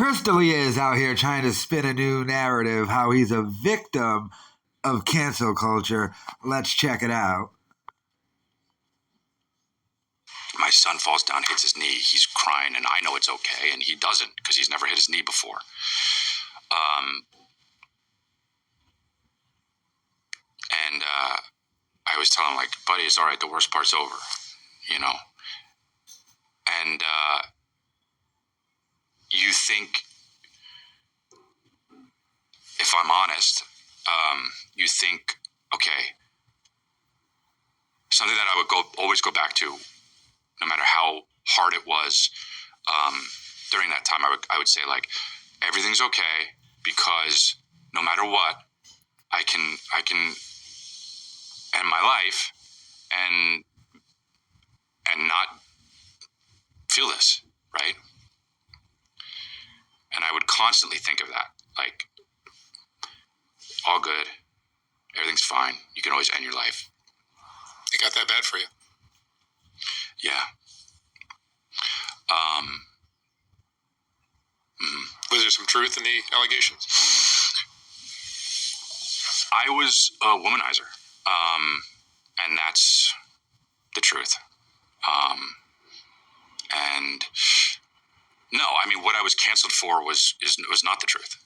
Crystal is out here trying to spin a new narrative, how he's a victim of cancel culture. Let's check it out. My son falls down, hits his knee. He's crying, and I know it's okay, and he doesn't because he's never hit his knee before. And I always tell him, like, buddy, it's all right. The worst part's over, you know? And you think, if I'm honest, you think, okay, something that I would always go back to, no matter how hard it was, during that time, I would say, like, everything's okay because no matter what, I can end my life and not feel this, right? And I would constantly think of that, like, all good, everything's fine. You can always end your life. It got that bad for you? Yeah. Was there some truth in the allegations? I was a womanizer, and that's the truth. And no, I mean, what I was canceled for was not the truth.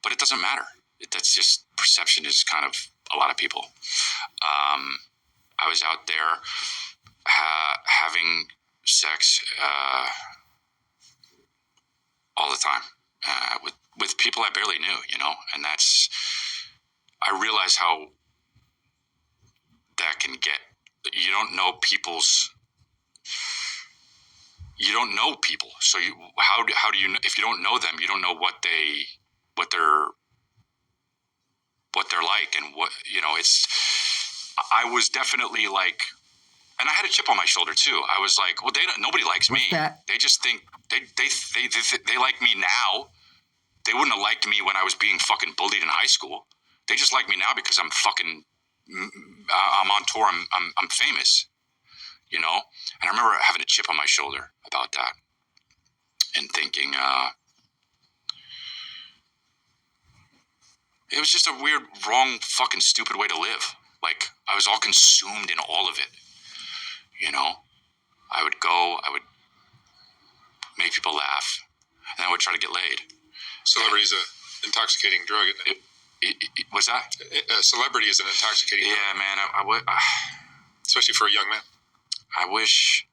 But it doesn't matter. That's just, perception is kind of a lot of people. I was out there having sex all the time with people I barely knew, you know, and I realize how that can get. You don't know people, so how do you, if you don't know them, you don't know what they're like, and what, you know, I was definitely like, and I had a chip on my shoulder too. I was like, well, nobody likes me. They just think they like me now. They wouldn't have liked me when I was being fucking bullied in high school. They just like me now because I'm fucking, I'm on tour. I'm famous, you know? And I remember having a chip on my shoulder about that and thinking, it was just a weird, wrong, fucking stupid way to live. Like, I was all consumed in all of it, you know? I would make people laugh, and I would try to get laid. Celebrity's an intoxicating drug, isn't it? What's that? Celebrity is an intoxicating drug. Yeah, man. I would, especially for a young man. I wish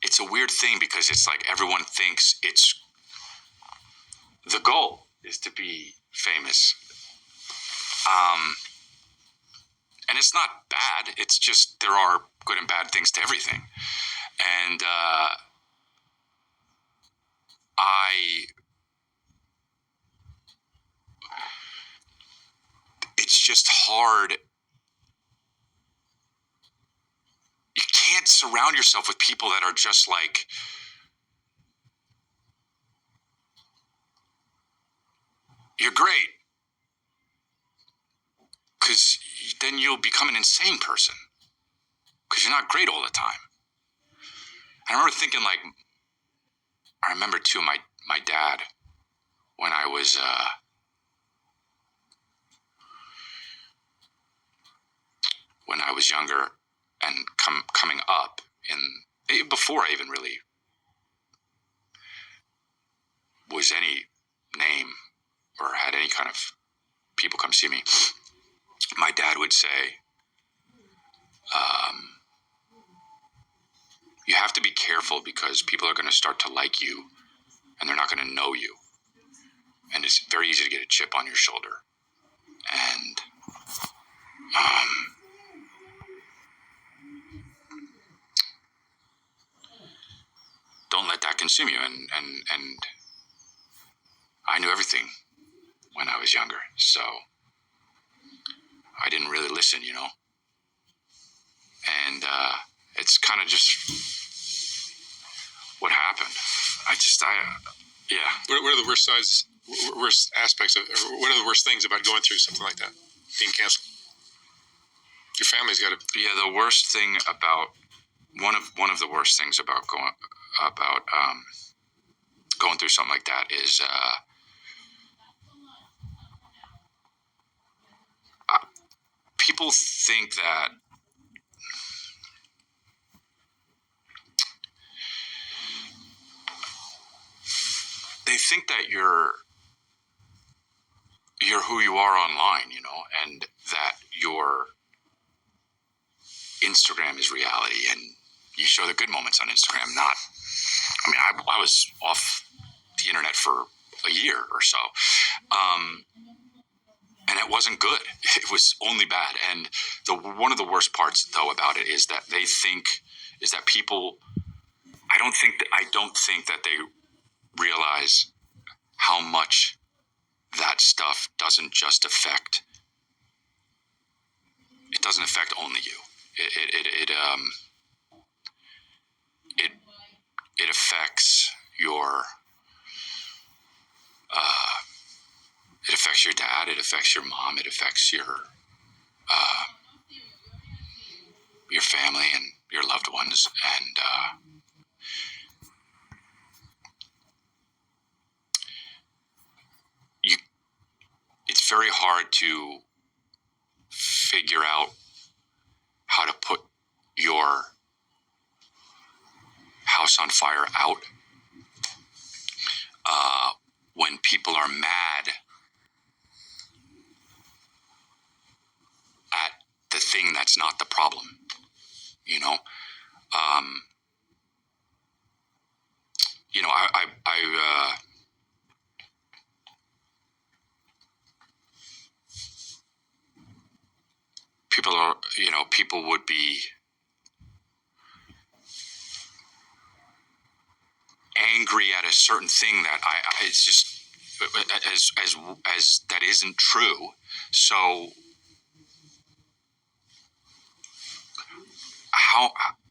it's a weird thing because it's like everyone thinks it's the goal is to be famous. And it's not bad. It's just there are good and bad things to everything. And it's just hard. You can't surround yourself with people that are just like, you're great. Because then you'll become an insane person. Because you're not great all the time. I remember thinking, like, I remember too, my dad, when I was, younger and coming up, and before I even really was any name or had any kind of people come see me, my dad would say, you have to be careful because people are going to start to like you and they're not going to know you. And it's very easy to get a chip on your shoulder. And don't let that consume you. And I knew everything when I was younger, so I didn't really listen, you know. And it's kind of just what happened. Yeah. What are the worst aspects of, or what are the worst things about going through something like that? being canceled. Your family's got to. Yeah, the worst thing about one of the worst things about going through something like that is people think that you're who you are online, and that your Instagram is reality, and you show the good moments on Instagram. I was off the internet for a year or so, and it wasn't good. It was only bad. And one of the worst parts, though, about it is that people. I don't think that they realize how much that stuff doesn't just affect. It doesn't affect only you. It affects your. It affects your dad. It affects your mom. It affects your family and your loved ones. And it's very hard to figure out how to put your house on fire out when people are mad at the thing that's not the problem, people would be angry at a certain thing that it's just as that isn't true. So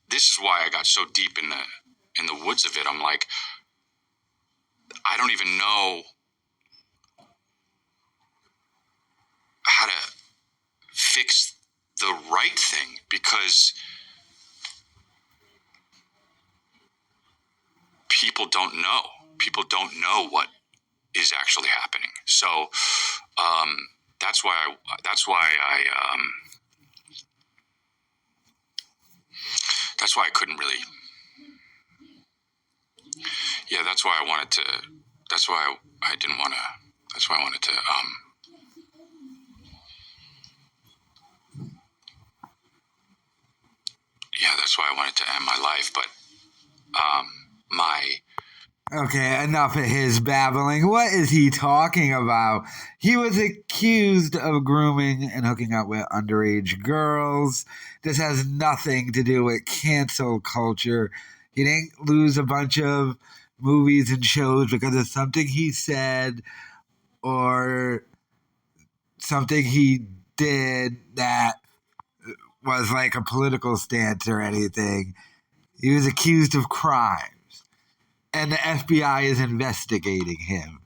this is why I got so deep in the woods of it. I'm like, I don't even know how to fix the right thing, because people don't know. People don't know what is actually happening. So that's why I couldn't really. Yeah, that's why I wanted to. That's why I didn't want to. That's why I wanted to. Yeah, that's why I wanted to end my life. But Okay, enough of his babbling. What is he talking about? He was accused of grooming and hooking up with underage girls. This has nothing to do with cancel culture. He didn't lose a bunch of movies and shows because of something he said or something he did that was like a political stance or anything. He was accused of crimes, and the FBI is investigating him.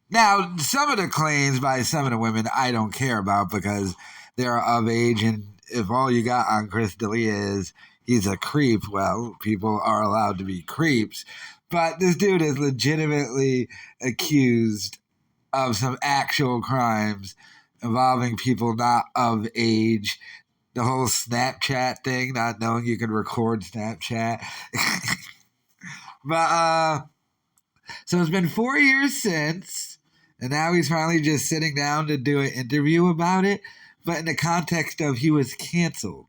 Now, some of the claims by some of the women I don't care about because they're of age, and if all you got on Chris D'Elia is he's a creep, well, people are allowed to be creeps. But this dude is legitimately accused of some actual crimes involving people not of age. The whole Snapchat thing, not knowing you can record Snapchat. But, so it's been 4 years since, and now he's finally just sitting down to do an interview about it, but in the context of he was canceled.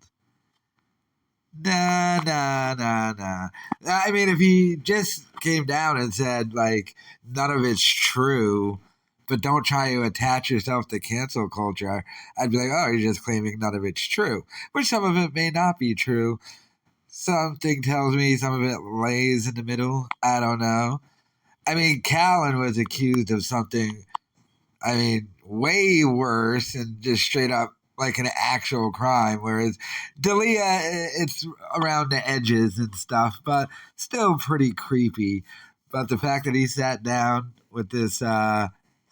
Nah. I mean, if he just came down and said, like, none of it's true, but don't try to attach yourself to cancel culture, I'd be like, oh, you're just claiming none of it's true. Which some of it may not be true. Something tells me some of it lays in the middle. I don't know. I mean, Callan was accused of something, way worse and just straight up like an actual crime, whereas D'Elia, it's around the edges and stuff, but still pretty creepy. But the fact that he sat down with this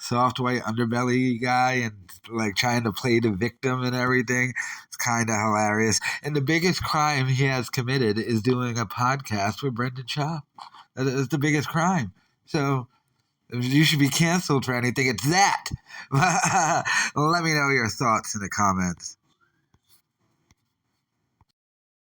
soft white underbelly guy and like trying to play the victim and everything. It's kind of hilarious. And the biggest crime he has committed is doing a podcast with Brendan Shaw. That's the biggest crime. So if you should be canceled for anything, it's that. Let me know your thoughts in the comments.